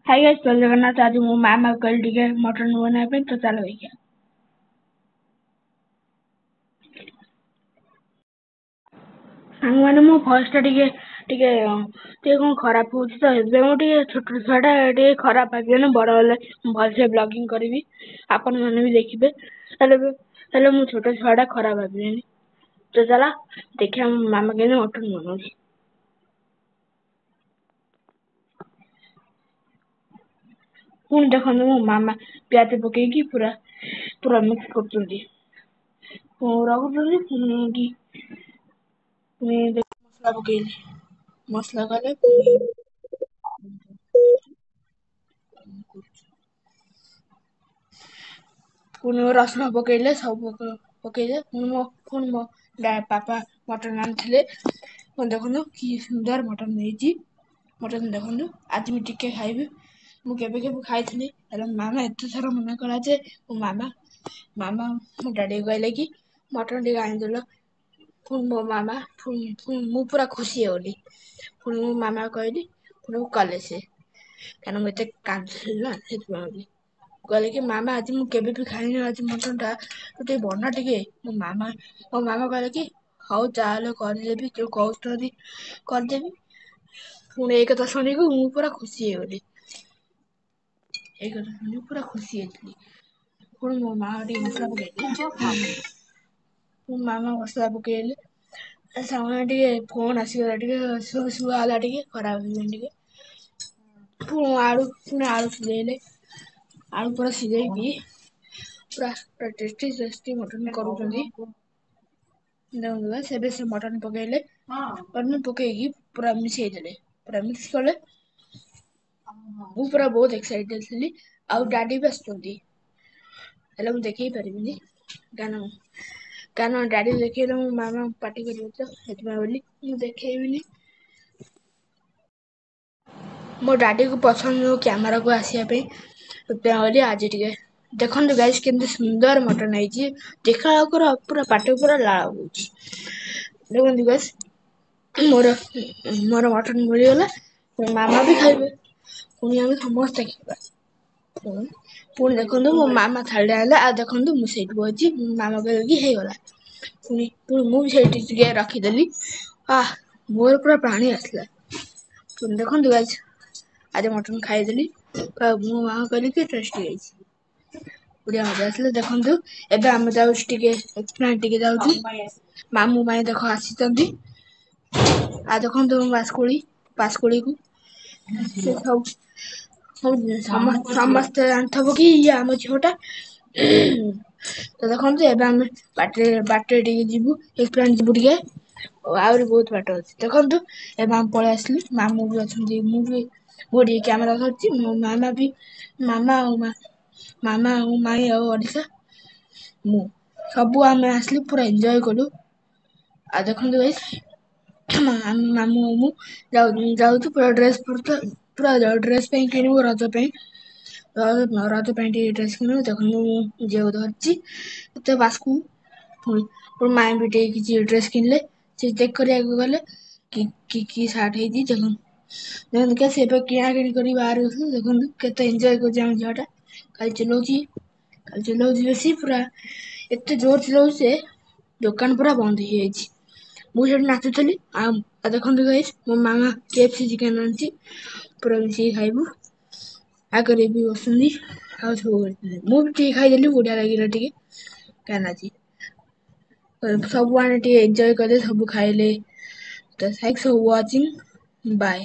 Hi guys, जय जगन्नाथ। आज मो मामा कल टिके मटन बनाया पे तो चलो भैया सांग मैंने मो फर्स्ट टिके टिके टिके कोन खराब होची तो एबे मो टिके छोट छुआटा टिके खराब भाबियो बड़ होले भलसे ब्लॉगिंग करबी आपन माने भी देखिबे हेले मो छोट छुआटा खराब भाबियोनी तो चला देखिया मामा केने मटन बनाउची पुणी देखंतु मो मामा प्याज पकेकी पूरा पूरा मिक्स करचंदी पूरा करचंदी पुणी मसला पकेइली मसला कले पुणी रसुण पकेइले सब पकेइले पुणी मो पापा मटन आनिथिले देखंतु कि सुंदर मटन ହେଇଛି मटन देखंतु आज मी टिके खाइबी ମୁଁ କେବେ କେବେ ଖାଇଥିଲି ହେଲେ ମାମା ଏତେ ଥର ମନା କଲା ଯେ ମୋ ମାମା ମୋ ଡାଡି କହିଲେ କି ମଟନ ଟିକେ ଆଣିଦେଲ ପୁଣି ମୋ ମାମା ପୁଣି ମୁଁ ପୁରା ଖୁସି ହେଇଗଲି ପୁଣି ମୋ ମାମା କହିଲି ପୁଣି କଲେ ସେ କାରଣ ମୁଁ ଏତେ କାନ୍ଦୁଥିଲି ନା ସେଥିପାଇଁ ବୋଲି କହିଲେ କି ମାମା ଆଜି ମୁଁ କେବେ ବି ଖାଇନି ଆଜି ମଟନ ଟା ତୁ ଟିକେ ବନା ଟିକେ ମୋ ମାମା କହିଲେ କି ହଉ ଚାଲେ କରିଦେବି ତୁ କହୁଛୁ ଯଦି କରିଦେବି ପୁଣି ଏଇ କଥା ଶୁଣିକି ମୁଁ ପୁରା ଖୁସି ହେଇଗଲି ଏଇ କଥା ଶୁଣି ପୁରା ଖୁସି ହେଇଥିଲି ପୁଣି ମୋ ମା ଟିକେ ମସଲା ପକେଇଲେ ପୁଣି ମାମା ମସଲା ପକେଇଲେ ସାଙ୍ଗେ ଟିକେ ଫୋନ୍ ଆସିଗଲା ଟିକେ ଶୁଆ ହେଲା ଟିକେ ଖରାପ ହେଇଗଲା ଟିକେ ପୁଣି ଆଳୁ ସିଝେଇଲେ ଆଳୁ ପୁରା ସିଝେଇକି ପୁରା ଟେଷ୍ଟି ମଟନ କରୁଛନ୍ତି ଦେଖନ୍ତୁ ସେବେ ସେ ମଟନ ପକେଇଲେ ମଟନ ପକେଇକି ପୁରା ମିଶେଇ ଦେଲେ ପୁରା ମିକ୍ସ କଲେ ମୁଁ ପୁରା ବହୁତ ଏକ୍ସାଇଟେଡ ଥିଲି ଆଉ ଡାଡି ବି ଆସୁଛନ୍ତି ହେଲେ ମୁଁ ଦେଖେଇ ପାରିବିନି କାରଣ ଡାଡି ଦେଖେଇଲେ ମୋ ମାମା ପାଟି କରିବ ତ ସେଥିପାଇଁ ବୋଲି ମୁଁ ଦେଖେଇବିନି ମୋ ଡାଡିକୁ ପସନ୍ଦ ନୁହଁ କ୍ୟାମେରାକୁ ଆସିବା ପାଇଁ ସେଥିପାଇଁ ବୋଲି ଆଜି ଟିକେ ଦେଖନ୍ତୁ ଗାଇସ୍ କେମିତି ସୁନ୍ଦର ମଟନ ହେଇଛି ଦେଖିଲା ବେଳକୁ ପୁରା ପାଟି ପୁରା ଲାଳ ବୋହୁଛି ଦେଖନ୍ତୁ ଗାଇସ୍ ମୋର ମଟନ ମିଳିଗଲା ମାମା ବି ଖାଇବେ ପୁଣି ଆମେ ସମସ୍ତେ ଖାଇବା ପୁଣି ଦେଖନ୍ତୁ ମୋ ମାମା ଥାଳିରେ ଆଣିଲା ଆଉ ଦେଖନ୍ତୁ ମୁଁ ସେଇଠି ବଇଛି ମାମା କହିକି ହେଇଗଲା ପୁଣି ମୁଁ ବି ସେଇଠି ଟିକେ ରଖିଦେଲି ମୋର ପୁରା ପାଣି ଆସିଲା ପୁଣି ଦେଖନ୍ତୁ ଗାଇସ୍ ଆଜି ମଟନ ଖାଇଦେଲି ମୁଁ ମାମା କହିଲି କି ଟେଷ୍ଟି ହେଇଛି ବଢିଆ ମଜା ଆସିଲା ଦେଖନ୍ତୁ ଏବେ ଆମେ ଯାଉଛୁ ଟିକେ ଯାଉଛୁ ମାମୁଁ ମାଇଁ ଦେଖ ଆସିଛନ୍ତି ଆଉ ଦେଖନ୍ତୁ ପାସ୍କୁଳିକୁ ସେ ସମସ୍ତେ ଜାଣିଥିବ କି ଇଏ ଆମ ଝିଅଟା ତ ଦେଖନ୍ତୁ ଏବେ ଆମେ ବାଟରେ ଟିକେ ଯିବୁ ଯିବୁ ଟିକେ ଆହୁରି ବହୁତ ବାଟ ଅଛି ଦେଖନ୍ତୁ ଏବେ ଆମେ ପଳେଇ ଆସିଲି ମାମୁଁ ବି ଅଛନ୍ତି ମୁଁ ଟିକେ କ୍ୟାମେରା ଧରିଛି ମୋ ମାମା ଆଉ ମାଇଁ ଆଉ ଅନିଶା ମୁଁ ସବୁ ଆମେ ଆସିଲି ପୁରା ଏନ୍ଜୟ କଲୁ ଆଉ ଦେଖନ୍ତୁ ଗାଇସ୍ ମାମୁଁ ମୁଁ ଯାଉଛୁ ପୁରା ଡ୍ରେସ୍ ପାଇଁ କିଣିବୁ ରଜ ପାଇଁ ଟିକେ ଡ୍ରେସ୍ କିଣିବୁ ଦେଖନ୍ତୁ ମୁଁ ଝିଅକୁ ଧରିଛି ଏତେ ବାସ୍କୁ ପୁଣି ମାଇଁ ବି ଟିକେ କିଛି ଡ୍ରେସ୍ କିଣିଲେ ସେ ଚେକ୍ କରିବାକୁ ଗଲେ କି ସାର୍ଟ ହେଇଛି ଦେଖନ୍ତୁ ଏବେ କିଣା କିଣି କରି ବାହାରେ ବସିଲୁ ଦେଖନ୍ତୁ କେତେ ଏନ୍ଜୟ କରୁଛି ଆମ ଝିଅଟା କାଲି ଚିଲଉଛି ବେଶୀ ପୁରା ଏତେ ଜୋର ଚିଲଉଛି ଯେ ଦୋକାନ ପୁରା ବନ୍ଦ ହେଇଯାଇଛି ମୁଁ ସେଠି ନାଚୁଥିଲି ଆଉ ଦେଖନ୍ତୁ ଗାଇସ୍ ମୋ ମାମା KFC ଚିକେନ ଆଣିଛି ପୁରା ମିଶିକି ଖାଇବୁ ଆଗରେ ବି ବସୁଛନ୍ତି ଆଉ ସବୁ ମୁଁ ବି ଟିକେ ଖାଇଦେଲି ବଢିଆ ଲାଗିଲା ଟିକେ ସବୁ ଆଣେ ଟିକେ ଏନ୍ଜୟ କଲେ ସବୁ ଖାଇଲେ ତ ଥ୍ୟାଙ୍କ୍ସ ଫର ୱାଚିଂ ବାଏ।